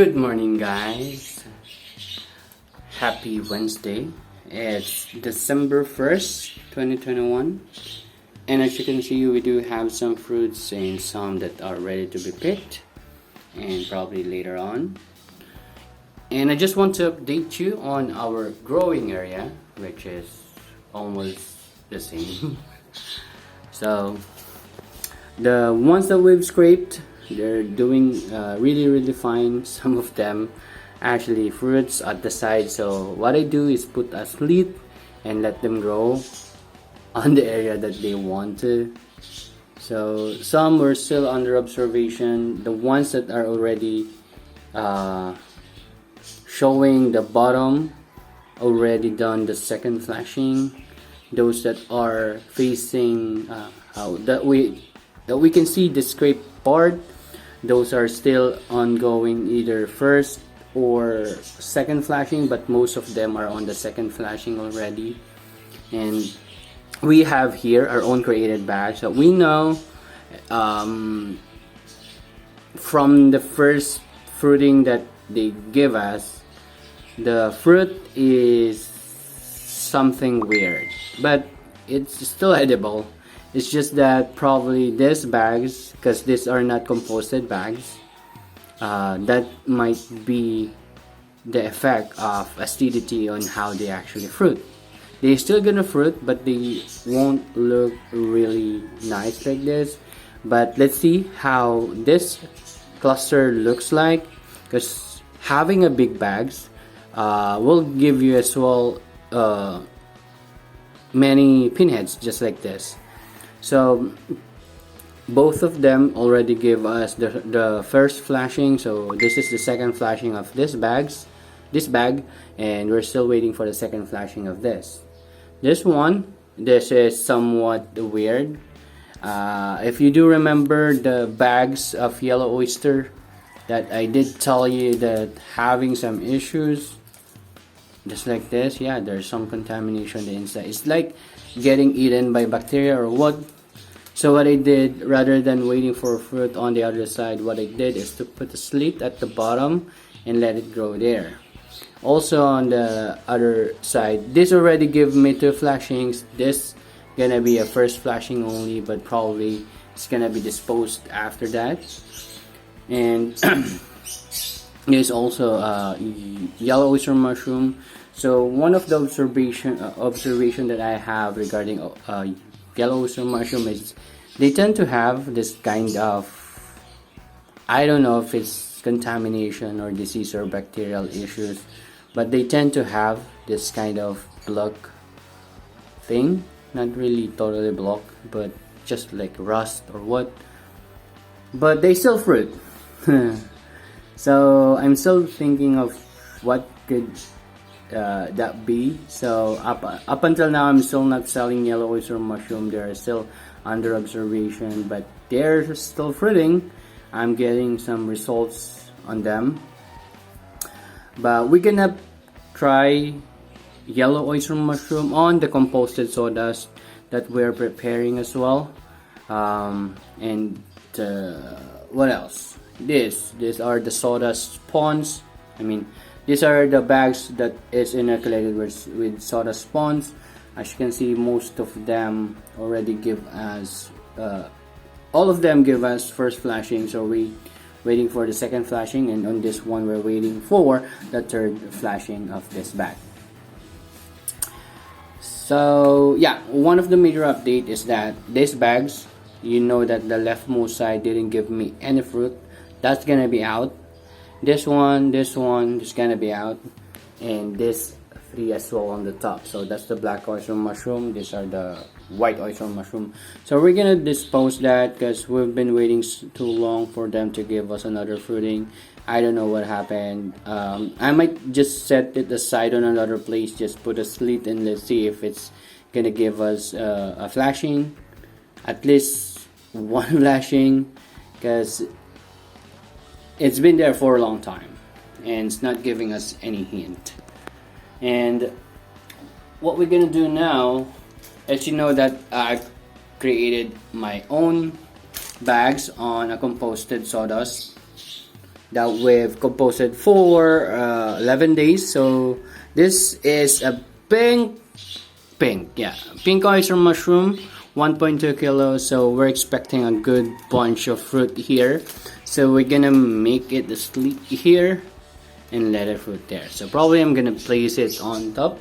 Good morning, guys. Happy Wednesday. It's December 1st, 2021. And as you can see, we do have some fruits and some that are ready to be picked, and probably later on. And I just want to update you on our growing area, which is almost the same. So, the ones that we've scraped, they're doing really fine. Some of them actually fruits at the side, so what I do is put a slit and let them grow on the area that they want to. So some were still under observation. The ones that are already showing the bottom already done the second flashing. Those that are facing that we can see the scrape part, those are still ongoing, either first or second flashing, but most of them are on the second flashing already. And we have here our own created batch. So we know from the first fruiting that they give us, the fruit is something weird, but it's still edible. It's just that probably these bags, because these are not composted bags, that might be the effect of acidity on how they actually fruit. They're still gonna fruit, but they won't look really nice like this. But let's see how this cluster looks like, because having a big bags will give you as well many pinheads just like this. So both of them already give us the first flashing. So this is the second flashing of this bag, and we're still waiting for the second flashing of this. This is somewhat weird. If you do remember the bags of yellow oyster that I did tell you that having some issues, just like this, yeah, there's some contamination on the inside. It's like getting eaten by bacteria or what. So what I did, rather than waiting for fruit on the other side, what I did is to put a slit at the bottom and let it grow there. Also on the other side, this already give me 2 flashings. This gonna be a first flashing only, but probably it's gonna be disposed after that. And there's also yellow oyster mushroom. So one of the observation that I have regarding yellow oyster mushroom is they tend to have this kind of, I don't know if it's contamination or disease or bacterial issues, but they tend to have this kind of block thing. Not really totally block, but just like rust or what. But they still fruit. So I'm still thinking of what could that be. So up until now, I'm still not selling yellow oyster mushroom. They are still under observation, but they're still fruiting. I'm getting some results on them, but we're gonna try yellow oyster mushroom on the composted sawdust that we're preparing as well. And what else? These are the sawdust spawns. I mean, these are the bags that is inoculated with sawdust spawns. As you can see, most of them already give us, all of them give us first flashing. So we waiting for the second flashing, and on this one we're waiting for the third flashing of this bag. So yeah, one of the major update is that these bags, you know that the leftmost side didn't give me any fruit. That's gonna be out. This one is gonna be out, and this 3 as well on the top. So that's the black oyster mushroom. These are the white oyster mushroom. So we're gonna dispose that because we've been waiting too long for them to give us another fruiting. I don't know what happened. I might just set it aside on another place, just put a slit, and let's see if it's gonna give us a flashing, at least one flashing, because it's been there for a long time and it's not giving us any hint. And what we're gonna do now, as you know that I created my own bags on a composted sawdust. that we've composed for 11 days. So this is a pink oyster mushroom, 1.2 kilos. So we're expecting a good bunch of fruit here. So we're gonna make it sleep here and let it fruit there. So probably I'm gonna place it on top.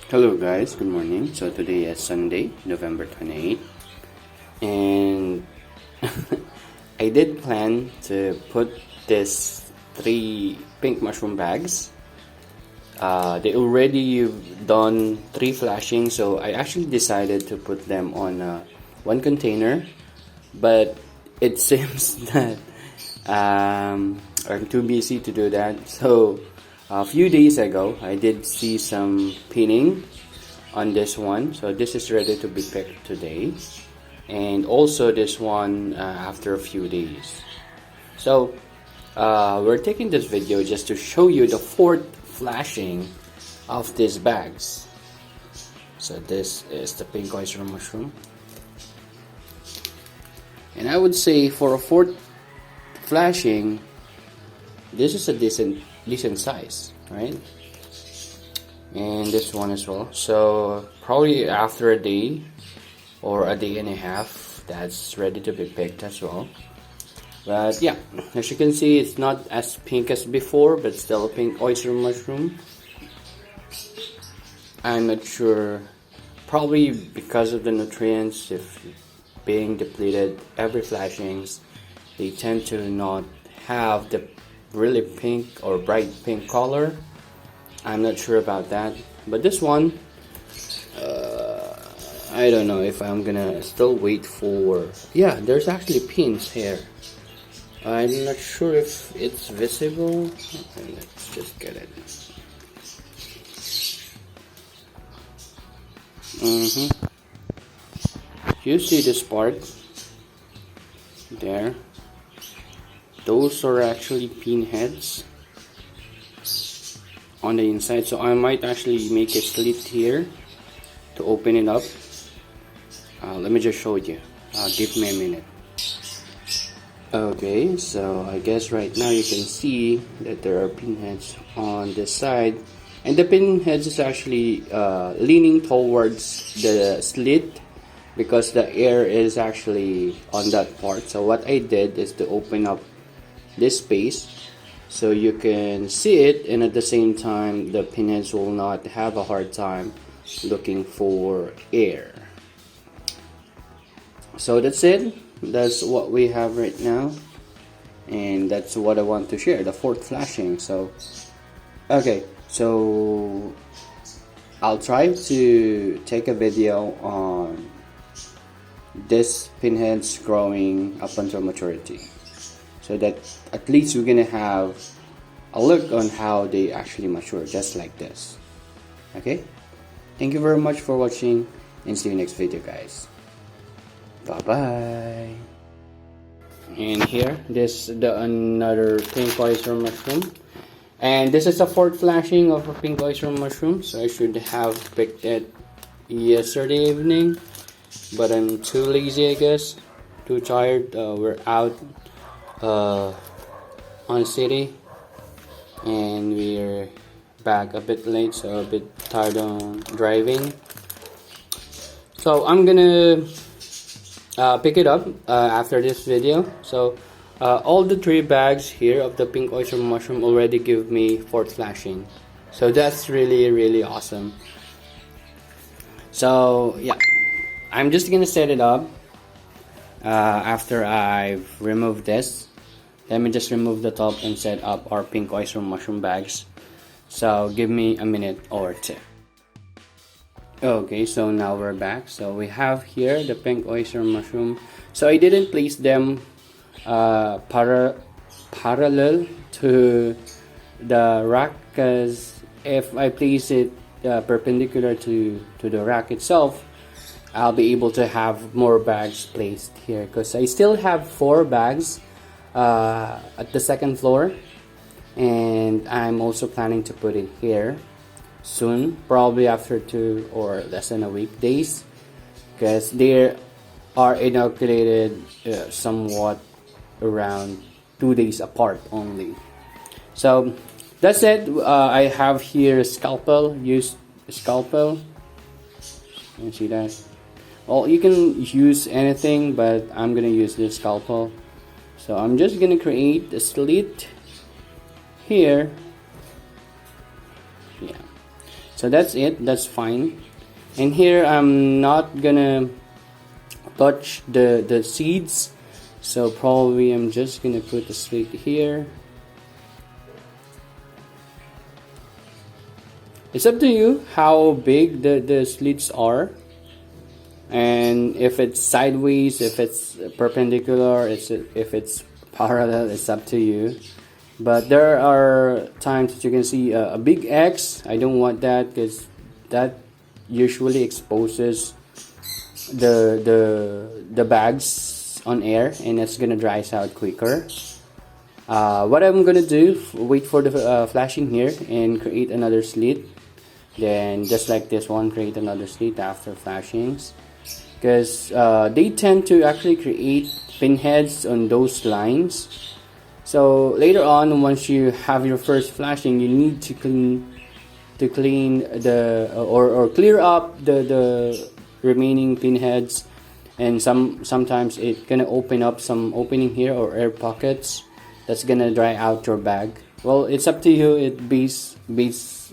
Hello guys, good morning. So today is Sunday, November 28th, and I did plan to put this 3 pink mushroom bags. They already done 3 flashings, so I actually decided to put them on one container, but it seems that I'm too busy to do that. So a few days ago, I did see some pinning on this one. So this is ready to be picked today. And also this one after a few days. So we're taking this video just to show you the 4th flashing of these bags. So this is the pink oyster mushroom. And I would say for a 4th flashing, this is a decent size, right? And this one as well. So probably after a day or a day and a half, that's ready to be picked as well. But yeah, as you can see, it's not as pink as before, but still a pink oyster mushroom. I'm not sure, probably because of the nutrients, if being depleted every flashings, they tend to not have the really pink or bright pink color. I'm not sure about that, but this one I don't know if I'm gonna still wait for, yeah, there's actually pins here. I'm not sure if it's visible. Okay, let's just get it. You see this part there? Those are actually pin heads on the inside, so I might actually make a slit here to open it up. Let me just show you. Give me a minute. Okay, so I guess right now you can see that there are pin heads on this side, and the pin heads is actually leaning towards the slit because the air is actually on that part. So what I did is to open up this space so you can see it, and at the same time the pinheads will not have a hard time looking for air. So that's it. That's what we have right now, and that's what I want to share, the 4th flashing. So okay, so I'll try to take a video on this pinheads growing up until maturity, so that at least we're gonna have a look on how they actually mature, just like this. Okay, thank you very much for watching, and see you next video, guys. Bye bye. And here, this is another pink oyster mushroom, and this is a 4th flashing of a pink oyster mushroom. So I should have picked it yesterday evening, but I'm too lazy, I guess, too tired. We're out on city, and we're back a bit late, so a bit tired on driving. So I'm gonna pick it up after this video. So all the 3 bags here of the pink oyster mushroom already give me 4th flashing, so that's really awesome. So yeah, I'm just gonna set it up after I've removed this. Let me just remove the top and set up our pink oyster mushroom bags. So give me a minute or 2. Okay, so now we're back. So we have here the pink oyster mushroom. So I didn't place them parallel to the rack, because if I place it perpendicular to the rack itself, I'll be able to have more bags placed here, because I still have 4 bags at the 2nd floor, and I'm also planning to put it here soon, probably after 2 or less than a week days, because they're are inoculated somewhat around 2 days apart only. So that's it. I have here a scalpel. Use a scalpel. You see that? Well, you can use anything, but I'm gonna use this scalpel. So I'm just gonna create a slit here. Yeah. So that's it. That's fine. And here I'm not gonna touch the seeds. So probably I'm just gonna put the slit here. It's up to you how big the slits are, and if it's sideways, if it's perpendicular, if it's parallel, it's up to you. But there are times that you can see a big X. I don't want that because that usually exposes the bags on air, and it's gonna dry out quicker. What I'm gonna do, wait for the flashing here and create another slit. Then just like this one, create another slit after flashings, because they tend to actually create pinheads on those lines. So later on, once you have your first flashing, you need to clean the or clear up the remaining pinheads, and sometimes it's gonna open up some opening here or air pockets that's gonna dry out your bag. Well, it's up to you.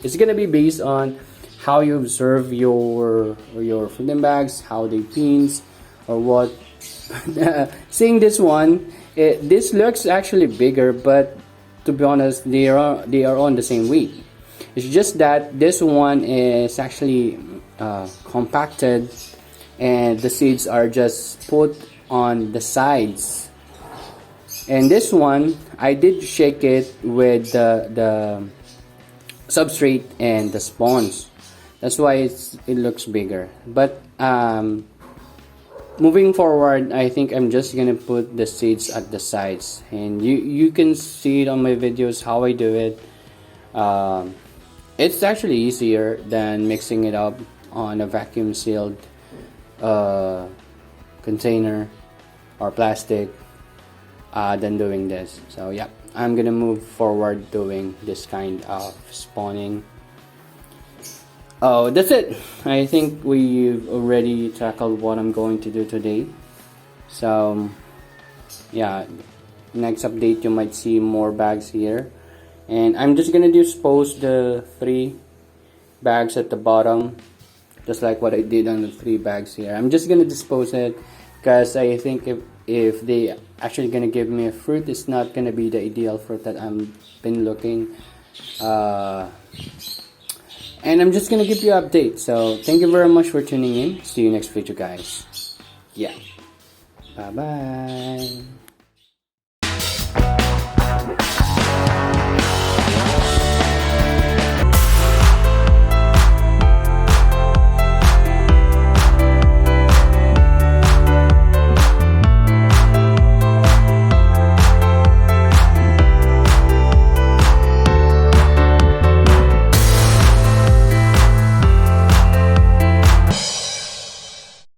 It's gonna be based on how you observe your fruit bags, how they pins, or what. Seeing this one, this looks actually bigger, but to be honest, they are on the same weight. It's just that this one is actually compacted, and the seeds are just put on the sides. And this one, I did shake it with the substrate and the spawns. That's why it looks bigger. But moving forward, I think I'm just gonna put the seeds at the sides, and you can see it on my videos how I do it. It's actually easier than mixing it up on a vacuum sealed container or plastic than doing this. So yeah, I'm gonna move forward doing this kind of spawning. Oh, that's it. I think we've already tackled what I'm going to do today. So yeah, next update you might see more bags here, and I'm just gonna dispose the 3 bags at the bottom, just like what I did on the 3 bags here. I'm just gonna dispose it because I think if they actually gonna give me a fruit, it's not gonna be the ideal fruit that I've been looking. And I'm just gonna give you an update. So thank you very much for tuning in. See you next video, guys. Yeah. Bye bye.